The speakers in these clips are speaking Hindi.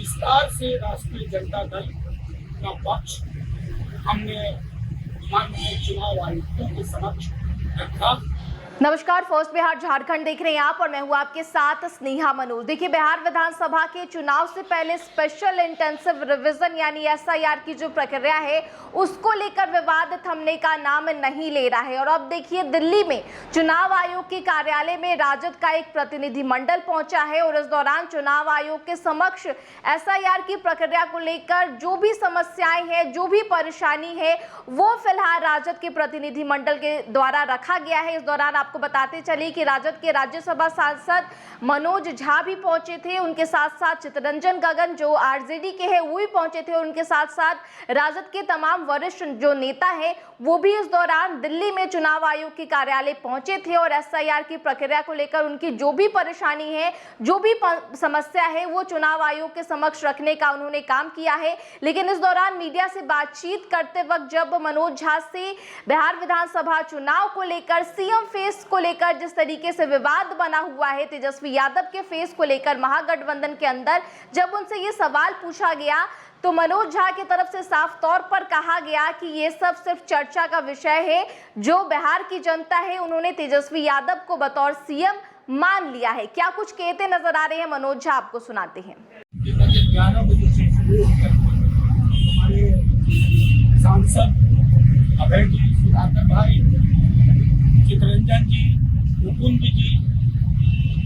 विस्तार से राष्ट्रीय जनता दल का पक्ष हमने माननीय चुनाव आयुक्तों के समक्ष रखा। नमस्कार, फर्स्ट बिहार झारखंड देख रहे हैं आप और मैं हूं आपके साथ स्नेहा मनोज। देखिए, बिहार विधानसभा के चुनाव से पहले स्पेशल इंटेंसिव रिवीजन यानी एसआईआर की जो प्रक्रिया है उसको लेकर विवाद थमने का नाम नहीं ले रहा है। और अब देखिए, दिल्ली में चुनाव आयोग के कार्यालय में राजद का एक प्रतिनिधिमंडल पहुंचा है और इस दौरान चुनाव आयोग के समक्ष एसआईआर की प्रक्रिया को लेकर जो भी समस्याएं हैं, जो भी परेशानी है, वो फिलहाल राजद के प्रतिनिधिमंडल के द्वारा रखा गया है। इस दौरान आपको बताते चले कि राजद के राज्यसभा सांसद मनोज झा भी पहुंचे थे, उनके साथ साथ चित्तरंजन गगन जो आरजेडी के हैं वो भी पहुंचे थे, उनके साथ साथ राजद के तमाम वरिष्ठ जो नेता हैं वो भी इस दौरान दिल्ली में चुनाव आयोग के कार्यालय पहुंचे थे और एसआईआर की प्रक्रिया को लेकर उनकी जो भी परेशानी है, जो भी समस्या है, वो चुनाव आयोग के समक्ष रखने का उन्होंने काम किया है। लेकिन इस दौरान मीडिया से बातचीत करते वक्त जब मनोज झा से बिहार विधानसभा चुनाव को लेकर, सीएम फेस को लेकर जिस तरीके से विवाद बना हुआ है, तेजस्वी यादव के फेस को लेकर महागठबंधन के अंदर जब उनसे ये सवाल पूछा गया तो मनोज झा की तरफ से साफ तौर पर कहा गया कि ये सब सिर्फ चर्चा का विषय है। जो बिहार की जनता है उन्होंने तेजस्वी यादव को बतौर सीएम मान लिया है। क्या कुछ कहते नजर आ रहे हैं मनोज झा, आपको सुनाते हैं। 11 बजे से शुरू होकर हमारे सांसद अभय जी, सुधाकर भाई, चित्तरंजन जी, मुकुंद जी,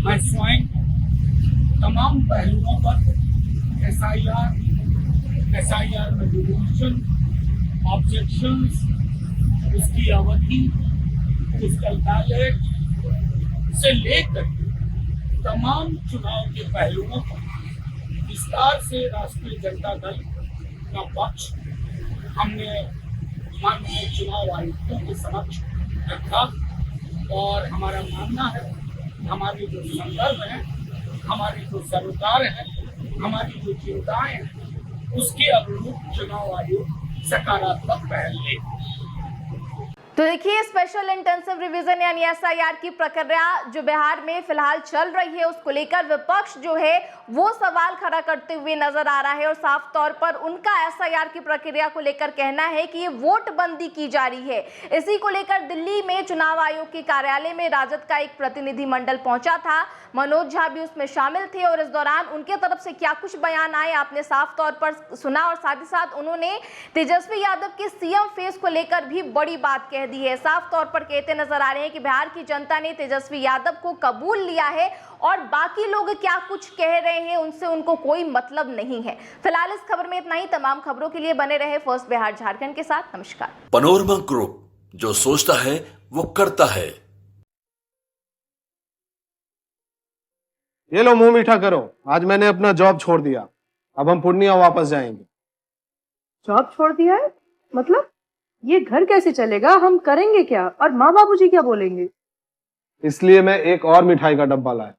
मैं स्वयं तमाम पहलुओं पर एसआईआर में डिविजन, ऑब्जेक्शंस, उसकी अवधि, उसका बैलेट से लेकर तमाम चुनाव के पहलुओं पर विस्तार से राष्ट्रीय जनता दल का पक्ष हमने माननीय चुनाव आयुक्तों के समक्ष रखा। और हमारा मानना है, हमारे जो संदर्भ हैं, हमारे जो सरोकार हैं, हमारी जो चिंताएं हैं, उसके अनुरूप चुनाव आयोग सकारात्मक पहल ले। तो देखिए, स्पेशल इंटेंसिव रिवीजन यानी एसआईआर की प्रक्रिया जो बिहार में फिलहाल चल रही है उसको लेकर विपक्ष जो है वो सवाल खड़ा करते हुए नजर आ रहा है और साफ तौर पर उनका एसआईआर की प्रक्रिया को लेकर कहना है कि ये वोटबंदी की जा रही है। इसी को लेकर दिल्ली में चुनाव आयोग के कार्यालय में राजद का एक प्रतिनिधिमंडल पहुंचा था, मनोज झा भी उसमें शामिल थे और इस दौरान उनके तरफ से क्या कुछ बयान आए आपने साफ तौर पर सुना और साथ ही साथ उन्होंने तेजस्वी यादव के सीएम फेस को लेकर भी बड़ी बात कह दी है। साफ तौर पर कहते नजर आ रहे हैं कि बिहार की जनता ने तेजस्वी यादव को कबूल लिया है और बाकी लोग क्या कुछ कह रहे हैं उनसे उनको कोई मतलब नहीं है। फिलहाल इस खबर में इतना ही। तमाम खबरों के लिए बने रहे फर्स्ट बिहार झारखंड के साथ। नमस्कार। पैनोरमा ग्रुप, जो सोचता है वो करता है। ये लो, मुंह मीठा करो। आज मैंने अपना जॉब छोड़ दिया, अब हम पूर्णिया वापस जाएंगे। जॉब छोड़ दिया है? मतलब ये घर कैसे चलेगा? हम करेंगे क्या? और माँ बाबूजी क्या बोलेंगे? इसलिए मैं एक और मिठाई का डब्बा लाया।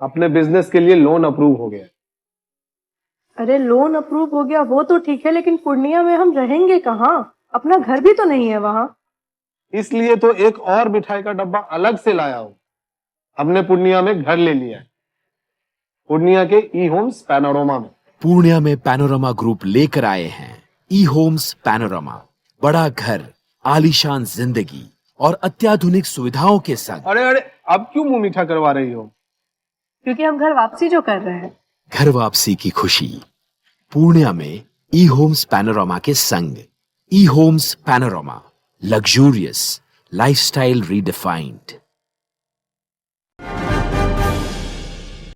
अपने बिजनेस के लिए लोन अप्रूव हो गया। अरे लोन अप्रूव हो गया वो तो ठीक है, लेकिन पूर्णिया में हम रहेंगे कहाँ? अपना घर भी तो नहीं है वहाँ। इसलिए तो एक और मिठाई का डब्बा अलग से लाया हूँ। हमने पूर्णिया में घर ले लिया है, पूर्णिया के ई होम्स पैनोरमा में। पूर्णिया में पैनोरमा ग्रुप लेकर आए हैं ई होम्स पैनोरमा। बड़ा घर, आलीशान जिंदगी और अत्याधुनिक सुविधाओं के संग। अरे अब क्यों मुंह मीठा करवा रही हो? क्योंकि हम घर वापसी जो कर रहे हैं। घर वापसी की खुशी पूर्णिया में ई होम्स पैनोरमा के संग। E homes panorama, luxurious lifestyle redefined.